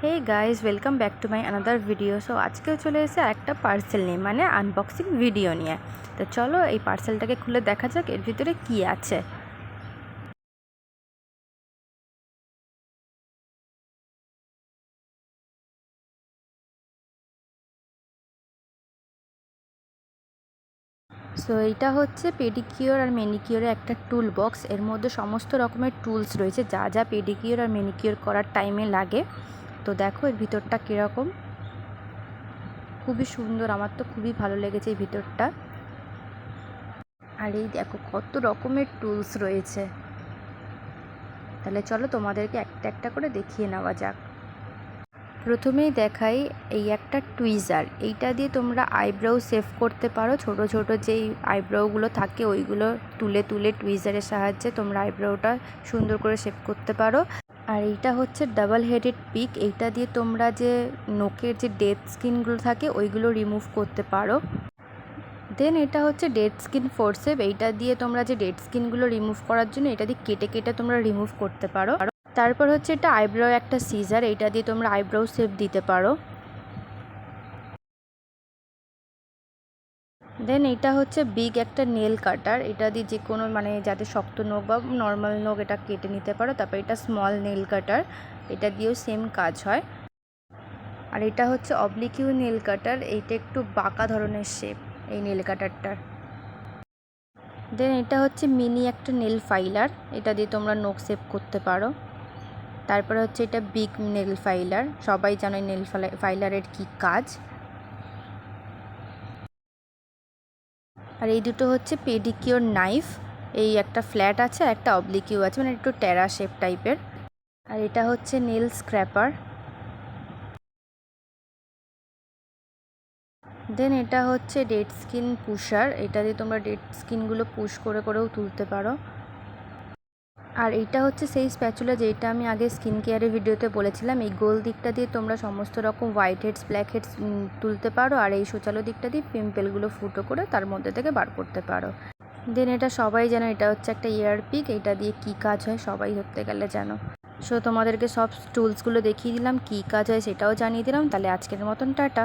Hey guys welcome back to my another video. So আজকেও চলে এসে একটা পার্সেল নিয়ে মানে আনবক্সিং ভিডিও নিয়ে। তো চলো এই পার্সেলটাকে খুলে দেখা যাক এর ভিতরে কি আছে। সো এইটা হচ্ছে পেডিকিওর আর ম্যানিকিওরের একটা টুল বক্স। এর মধ্যে সমস্ত রকমের টুলস রয়েছে যা যা পেডিকিওর আর ম্যানিকিওর করার টাইমে লাগে। তো দেখো এর ভিতরটা কীরকম, খুবই সুন্দর, আমার তো খুবই ভালো লেগেছে এই ভিতরটা। আর এই দেখো কত রকমের টুলস রয়েছে। তাহলে চলো তোমাদেরকে একটা একটা করে দেখিয়ে নেওয়া যাক। প্রথমেই দেখাই এই একটা টুইজার। এইটা দিয়ে তোমরা আইব্রাউ সেভ করতে পারো। ছোট ছোট যেই আইব্রাউগুলো থাকে ওইগুলো তুলে তুলে টুইজারের সাহায্যে তোমরা আইব্রাউটা সুন্দর করে শেপ করতে পারো। আর এইটা হচ্ছে ডাবল হেডেড পিক। এইটা দিয়ে তোমরা যে নোকের যে ডেড স্কিনগুলো থাকে ওইগুলো রিমুভ করতে পারো। দেন এটা হচ্ছে ডেড স্কিন ফোরসেপ। এইটা দিয়ে তোমরা যে ডেড স্কিনগুলো রিমুভ করার জন্য এটা দিয়ে কেটে কেটে তোমরা রিমুভ করতে পারো। তারপর হচ্ছে এটা আইব্রাউ একটা সিজার। এইটা দিয়ে তোমরা আইব্রাউ শেপ দিতে পারো। দেন এটা হচ্ছে বিগ একটা নেল কাটার। এটা দিয়ে যে কোনো মানে যাদের শক্ত নখ বা নর্মাল নখ এটা কেটে নিতে পারো। তারপর এটা স্মল নেল কাটার, এটা দিয়েও সেম কাজ হয়। আর এটা হচ্ছে অবলিকিউ নেল কাটার। এইটা একটু বাঁকা ধরনের শেপ এই নেল কাটারটার। দেন এটা হচ্ছে মিনি একটা নেল ফাইলার। এটা দিয়ে তোমরা নখ শেপ করতে পারো। তারপরে হচ্ছে এটা বিগ নেল ফাইলার। সবাই জানো নেল ফাইলারের কী কাজ। আর এই দুটো হচ্ছে পেডিকিওর নাইফ। এই একটা ফ্ল্যাট আছে, একটা অবলিকিউ আছে, মানে একটু টেরা শেপ টাইপের। আর এটা হচ্ছে নেল স্ক্র্যাপার। দেন এটা হচ্ছে ডেড স্কিন পুশার। এটা দিয়ে তোমরা ডেড স্কিনগুলো পুশ করে করেও তুলতে পারো। আর এইটা হচ্ছে সেই স্প্যাচুলা যেটা আমি আগে স্কিন কেয়ারের ভিডিওতে বলেছিলাম। এই গোল দিকটা দিয়ে তোমরা সমস্ত রকম হোয়াইট হেডস ব্ল্যাক হেডস তুলতে পারো। আর এই সোচালো দিকটা দিয়ে পিম্পলগুলো ফুটো করে তার মধ্যে থেকে বার করতে পারো। দেন এটা সবাই জানো, এটা হচ্ছে একটা ইয়ার পিক। এটা দিয়ে কী কাজ হয় সবাই ধরতে গেলে জানো। সো তোমাদেরকে সব টুলসগুলো দেখিয়ে দিলাম, কী কাজ হয় সেটাও জানিয়ে দিলাম। তাহলে আজকের মতন টাটা।